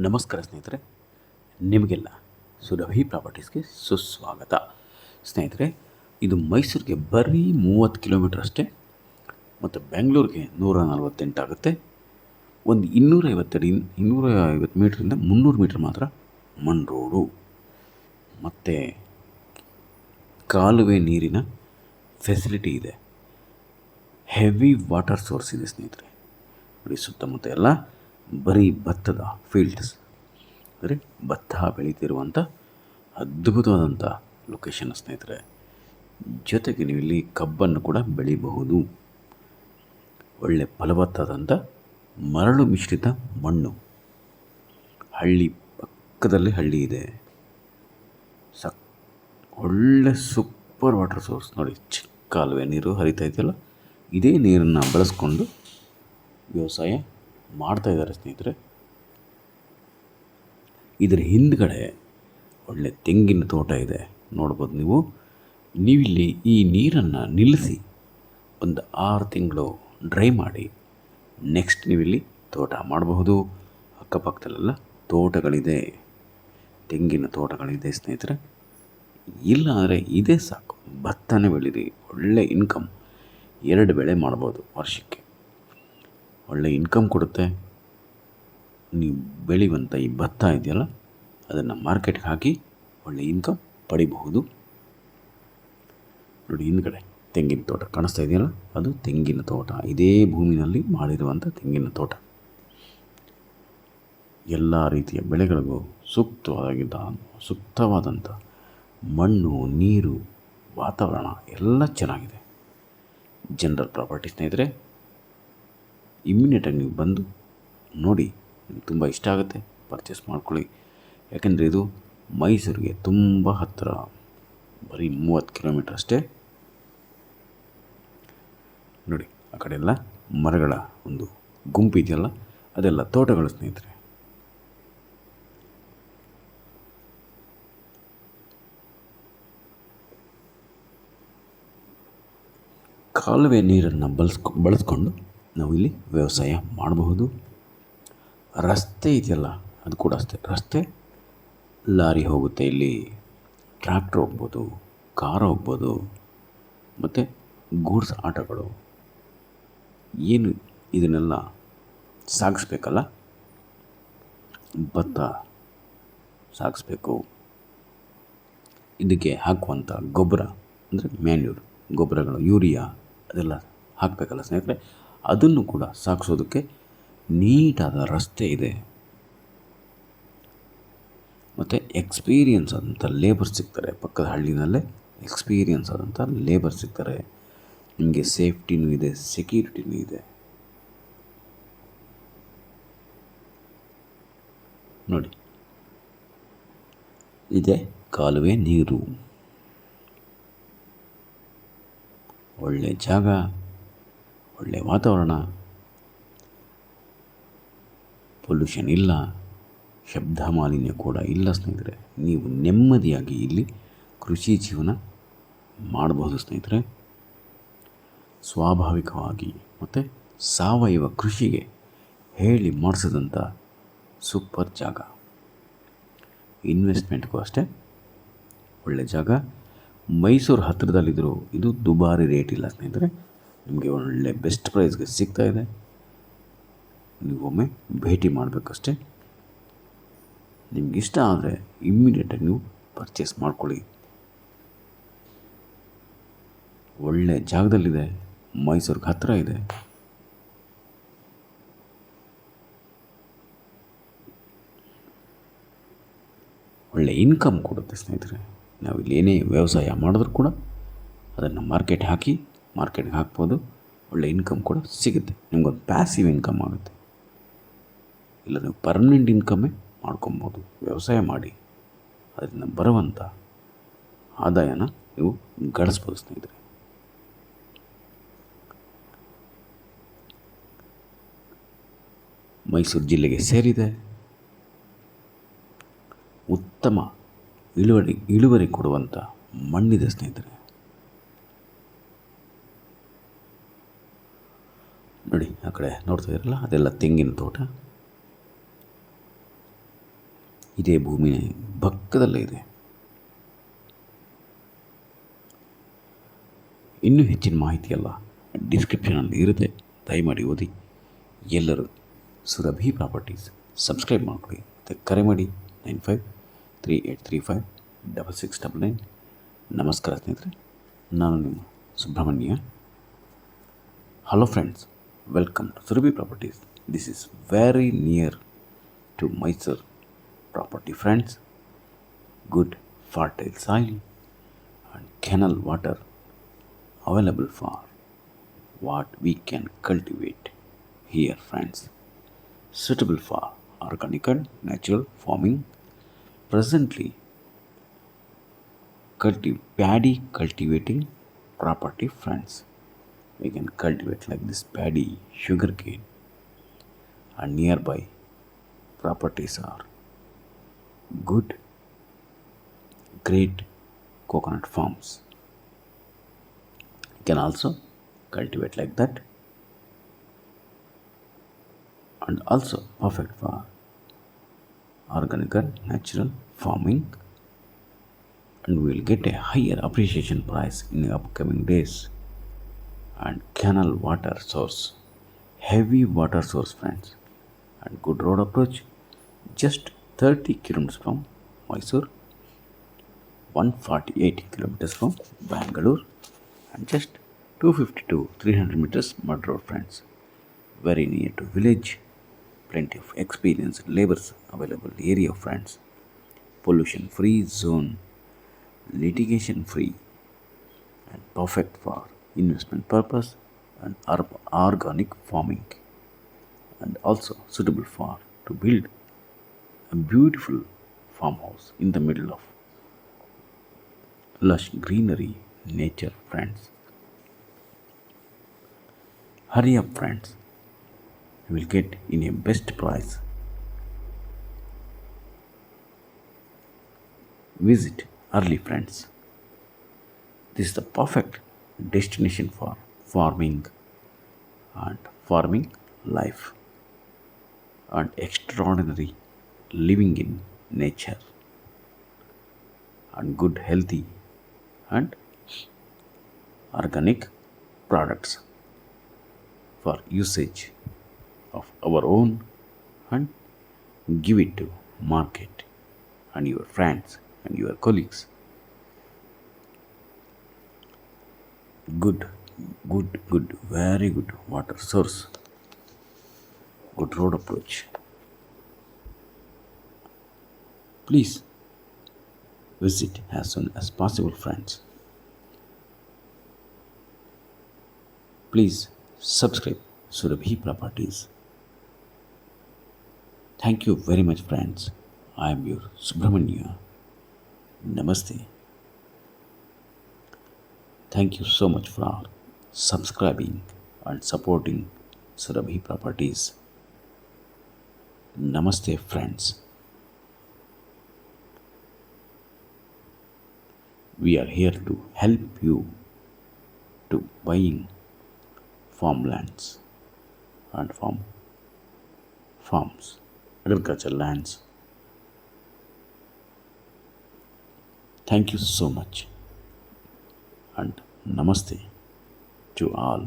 ನಮಸ್ಕಾರ ಸ್ನೇಹಿತರೆ, ನಿಮಗೆಲ್ಲ ಸುರಭಿ ಪ್ರಾಪರ್ಟೀಸ್ಗೆ ಸುಸ್ವಾಗತ. ಸ್ನೇಹಿತರೆ, ಇದು ಮೈಸೂರಿಗೆ ಬರೀ 30 ಕಿಲೋಮೀಟ್ರ್ ಅಷ್ಟೇ ಮತ್ತು ಬೆಂಗಳೂರಿಗೆ 148 ಆಗುತ್ತೆ. ಒಂದು 250 ಮೀಟ್ರಿಂದ 300 ಮೀಟ್ರ್ ಮಾತ್ರ ಮಣ್ ರೋಡು ಮತ್ತು ಕಾಲುವೆ ನೀರಿನ ಫೆಸಿಲಿಟಿ ಇದೆ. ಹೆವಿ ವಾಟರ್ ಸೋರ್ಸ್ ಇದೆ ಸ್ನೇಹಿತರೆ. ನೋಡಿ, ಸುತ್ತಮುತ್ತ ಎಲ್ಲ ಬರೀ ಭತ್ತದ ಫೀಲ್ಡ್ಸ್, ಅಂದರೆ ಭತ್ತ ಬೆಳೀತಿರುವಂಥ ಅದ್ಭುತವಾದಂಥ ಲೊಕೇಶನ್ ಸ್ನೇಹಿತರೆ. ಜೊತೆಗೆ ನೀವು ಇಲ್ಲಿ ಕಬ್ಬನ್ನು ಕೂಡ ಬೆಳೀಬಹುದು. ಒಳ್ಳೆ ಫಲವತ್ತಾದಂಥ ಮರಳು ಮಿಶ್ರಿತ ಮಣ್ಣು, ಹಳ್ಳಿ ಪಕ್ಕದಲ್ಲಿ ಹಳ್ಳಿ ಇದೆ. ಒಳ್ಳೆ ಸೂಪರ್ ವಾಟರ್ ಸೋರ್ಸ್. ನೋಡಿ, ಚಿಕ್ಕ ಕಾಲುವೆ ನೀರು ಹರಿತಾ ಇದೆಯಲ್ಲ, ಇದೇ ನೀರನ್ನು ಬಳಸ್ಕೊಂಡು ವ್ಯವಸಾಯ ಮಾಡ್ತಾಯಿದ್ದಾರೆ ಸ್ನೇಹಿತರೆ. ಇದರ ಹಿಂದ್ಗಡೆ ಒಳ್ಳೆ ತೆಂಗಿನ ತೋಟ ಇದೆ, ನೋಡ್ಬೋದು ನೀವು. ನೀವಿಲ್ಲಿ ಈ ನೀರನ್ನು ನಿಲ್ಲಿಸಿ ಒಂದು 6 ತಿಂಗಳು ಡ್ರೈ ಮಾಡಿ ನೆಕ್ಸ್ಟ್ ನೀವಿಲ್ಲಿ ತೋಟ ಮಾಡಬಹುದು. ಅಕ್ಕಪಕ್ಕದಲ್ಲೆಲ್ಲ ತೋಟಗಳಿದೆ, ತೆಂಗಿನ ತೋಟಗಳಿದೆ ಸ್ನೇಹಿತರೆ. ಇಲ್ಲ ಅಂದರೆ ಇದೇ ಸಾಕು, ಭತ್ತನೇ ಬೆಳೀರಿ, ಒಳ್ಳೆ ಇನ್ಕಮ್. 2 ಬೆಳೆ ಮಾಡ್ಬೋದು ವರ್ಷಕ್ಕೆ, ಒಳ್ಳೆ ಇನ್ಕಮ್ ಕೊಡುತ್ತೆ. ನೀವು ಬೆಳೆಯುವಂಥ ಈ ಭತ್ತ ಇದೆಯಲ್ಲ, ಅದನ್ನು ಮಾರ್ಕೆಟ್ಗೆ ಹಾಕಿ ಒಳ್ಳೆ ಇನ್ಕಮ್ ಪಡಿಬಹುದು. ನೋಡಿ, ಹಿಂದ್ಗಡೆ ತೆಂಗಿನ ತೋಟ ಕಾಣಿಸ್ತಾ ಇದೆಯಲ್ಲ, ಅದು ತೆಂಗಿನ ತೋಟ. ಇದೇ ಭೂಮಿನಲ್ಲಿ ಮಾಡಿರುವಂಥ ತೆಂಗಿನ ತೋಟ. ಎಲ್ಲ ರೀತಿಯ ಬೆಳೆಗಳಿಗೂ ಸೂಕ್ತವಾದಂಥ ಮಣ್ಣು, ನೀರು, ವಾತಾವರಣ ಎಲ್ಲ ಚೆನ್ನಾಗಿದೆ. ಜನರಲ್ ಪ್ರಾಪರ್ಟಿ ಸ್ನೇಹಿತರೆ, ಇಮ್ಮಿಡಿಯೇಟಾಗಿ ನೀವು ಬಂದು ನೋಡಿ, ನಿಮ್ಗೆ ತುಂಬ ಇಷ್ಟ ಆಗುತ್ತೆ, ಪರ್ಚೇಸ್ ಮಾಡ್ಕೊಳ್ಳಿ. ಯಾಕೆಂದರೆ ಇದು ಮೈಸೂರಿಗೆ ತುಂಬ ಹತ್ತಿರ, ಬರೀ 30 ಕಿಲೋಮೀಟ್ರ್ ಅಷ್ಟೇ. ನೋಡಿ, ಆ ಕಡೆ ಎಲ್ಲ ಮರಗಳ ಒಂದು ಗುಂಪು ಇದೆಯಲ್ಲ, ಅದೆಲ್ಲ ತೋಟಗಳು ಸ್ನೇಹಿತರೆ. ಕಾಲುವೆ ನೀರನ್ನು ಬಳಸ್ಕೊಂಡು ನಾವು ಇಲ್ಲಿ ವ್ಯವಸಾಯ ಮಾಡಬಹುದು. ರಸ್ತೆ ಇದೆಯಲ್ಲ, ಅದು ಕೂಡ ಅಷ್ಟೇ. ರಸ್ತೆ ಲಾರಿ ಹೋಗುತ್ತೆ, ಇಲ್ಲಿ ಟ್ರ್ಯಾಕ್ಟ್ರ್ ಹೋಗ್ಬೋದು, ಕಾರ್ ಹೋಗ್ಬೋದು, ಮತ್ತು ಗೂಡ್ಸ್ ಆಟೋಗಳು ಏನು ಇದನ್ನೆಲ್ಲ ಸಾಗಿಸ್ಬೇಕಲ್ಲ, ಭತ್ತ ಸಾಗಿಸ್ಬೇಕು. ಇದಕ್ಕೆ ಹಾಕುವಂಥ ಗೊಬ್ಬರ ಅಂದರೆ ಮ್ಯಾನ್ಯೂರ್ ಗೊಬ್ಬರಗಳು, ಯೂರಿಯಾ ಅದೆಲ್ಲ ಹಾಕಬೇಕಲ್ಲ ಸ್ನೇಹಿತರೆ. ಅದನ್ನು ಕೂಡ ಸಾಗಿಸೋದಕ್ಕೆ ನೀಟಾದ ರಸ್ತೆ ಇದೆ ಮತ್ತು ಎಕ್ಸ್ಪೀರಿಯನ್ಸ್ ಆದಂಥ ಲೇಬರ್ ಸಿಗ್ತಾರೆ. ಪಕ್ಕದ ಹಳ್ಳಿನಲ್ಲೇ ಎಕ್ಸ್ಪೀರಿಯನ್ಸ್ ಆದಂಥ ಲೇಬರ್ ಸಿಗ್ತಾರೆ. ನಿಮಗೆ ಸೇಫ್ಟಿನೂ ಇದೆ, ಸೆಕ್ಯೂರಿಟಿನೂ ಇದೆ. ನೋಡಿ, ಇದೆ ಕಾಲುವೆ ನೀರು. ಒಳ್ಳೆ ಜಾಗ, ಒಳ್ಳೆ ವಾತಾವರಣ, ಪೊಲ್ಯೂಷನ್ ಇಲ್ಲ, ಶಬ್ದ ಮಾಲಿನ್ಯ ಕೂಡ ಇಲ್ಲ ಸ್ನೇಹಿತರೆ. ನೀವು ನೆಮ್ಮದಿಯಾಗಿ ಇಲ್ಲಿ ಕೃಷಿ ಜೀವನ ಮಾಡಬಹುದು ಸ್ನೇಹಿತರೆ. ಸ್ವಾಭಾವಿಕವಾಗಿ ಮತ್ತು ಸಾವಯವ ಕೃಷಿಗೆ ಹೇಳಿ ಮಾಡಿಸಿದಂಥ ಸೂಪರ್ ಜಾಗ. ಇನ್ವೆಸ್ಟ್ಮೆಂಟ್ಗೂ ಅಷ್ಟೇ ಒಳ್ಳೆ ಜಾಗ. ಮೈಸೂರು ಹತ್ತಿರದಲ್ಲಿದ್ದರೂ ಇದು ದುಬಾರಿ ರೇಟ್ ಇಲ್ಲ ಸ್ನೇಹಿತರೆ. ನಿಮಗೆ ಒಳ್ಳೆ ಬೆಸ್ಟ್ ಪ್ರೈಸ್ಗೆ ಸಿಗ್ತಾಯಿದೆ. ನೀವೊಮ್ಮೆ ಭೇಟಿ ಮಾಡಬೇಕಷ್ಟೇ. ನಿಮಗಿಷ್ಟ ಆದರೆ ಇಮ್ಮಿಡಿಯೇಟಾಗಿ ನೀವು ಪರ್ಚೇಸ್ ಮಾಡ್ಕೊಳ್ಳಿ. ಒಳ್ಳೆ ಜಾಗದಲ್ಲಿದೆ, ಮೈಸೂರಿಗೆ ಹತ್ತಿರ ಇದೆ. ಒಳ್ಳೆ ಇನ್ಕಮ್ ಕೊಡುತ್ತೆ ಸ್ನೇಹಿತರೆ. ನಾವು ಇಲ್ಲಿ ಏನೇ ವ್ಯವಸಾಯ ಮಾಡಿದ್ರೂ ಕೂಡ ಅದನ್ನು ಮಾರ್ಕೆಟ್ಗೆ ಹಾಕ್ಬೋದು. ಒಳ್ಳೆ ಇನ್ಕಮ್ ಕೂಡ ಸಿಗುತ್ತೆ. ನಿಮ್ಗೊಂದು ಪ್ಯಾಸಿವ್ ಇನ್ಕಮ್ ಆಗುತ್ತೆ. ಇಲ್ಲ ನೀವು ಪರ್ಮನೆಂಟ್ ಇನ್ಕಮ್ಮೇ ಮಾಡ್ಕೊಬೋದು. ವ್ಯವಸಾಯ ಮಾಡಿ ಅದರಿಂದ ಬರುವಂಥ ಆದಾಯನ ನೀವು ಗಳಿಸ್ಬೋದು ಸ್ನೇಹಿತರೆ. ಮೈಸೂರು ಜಿಲ್ಲೆಗೆ ಸೇರಿದೆ. ಉತ್ತಮ ಇಳುವರಿ ಕೊಡುವಂಥ ಮಣ್ಣಿದೆ ಸ್ನೇಹಿತರೆ. ನೋಡಿ, ಆ ಕಡೆ ನೋಡ್ತಾ ಇರಲ್ಲ, ಅದೆಲ್ಲ ತೆಂಗಿನ ತೋಟ. ಇದೇ ಭೂಮಿ ಪಕ್ಕದಲ್ಲೇ ಇದೆ. ಇನ್ನೂ ಹೆಚ್ಚಿನ ಮಾಹಿತಿಯೆಲ್ಲ ಡಿಸ್ಕ್ರಿಪ್ಷನಲ್ಲಿ ಇರುತ್ತೆ, ದಯಮಾಡಿ ಓದಿ. ಎಲ್ಲರೂ ಸುರಭಿ ಪ್ರಾಪರ್ಟೀಸ್ ಸಬ್ಸ್ಕ್ರೈಬ್ ಮಾಡಿಕೊಡಿ ಮತ್ತು ಕರೆ ಮಾಡಿ 9538356699. ನಮಸ್ಕಾರ ಸ್ನೇಹಿತರೆ, ನಾನು ನಿಮ್ಮ Subrahmanya. Hello friends, welcome to Surabhi properties. This is very near to Mysuru property friends. Good fertile soil and canal water available for what we can cultivate here friends. Suitable for organic and natural farming. Presently paddy cultivating property friends. We can cultivate like this paddy, sugarcane, and nearby properties are good, great coconut farms. You can also cultivate like that, and also perfect for organic and natural farming, and we will get a higher appreciation price in the upcoming days. And canal water source, heavy water source friends, and good road approach, just 30 kilometers from Mysore, 148 kilometers from Bangalore, and just 250 to 300 meters mud road friends. Very near to village, plenty of experienced laborers available area friends. Pollution free zone, litigation free, and perfect for investment purpose and organic farming, and also suitable for to build a beautiful farmhouse in the middle of lush greenery nature friends. Hurry up friends, you will get in a best price. Visit early friends. This is the perfect destination for farming and farming life and extraordinary living in nature and good healthy and organic products for usage of our own, and give it to market and your friends and your colleagues. Good, very good water source, good road approach. Please visit as soon as possible friends. Please subscribe Surabhi Properties. Thank you very much friends. I am your Subramanya. Namaste. Thank you so much for subscribing and supporting Surabhi Properties. Namaste friends. We are here to help you to buying farmlands and farms, agricultural lands. Thank you so much, and namaste to all.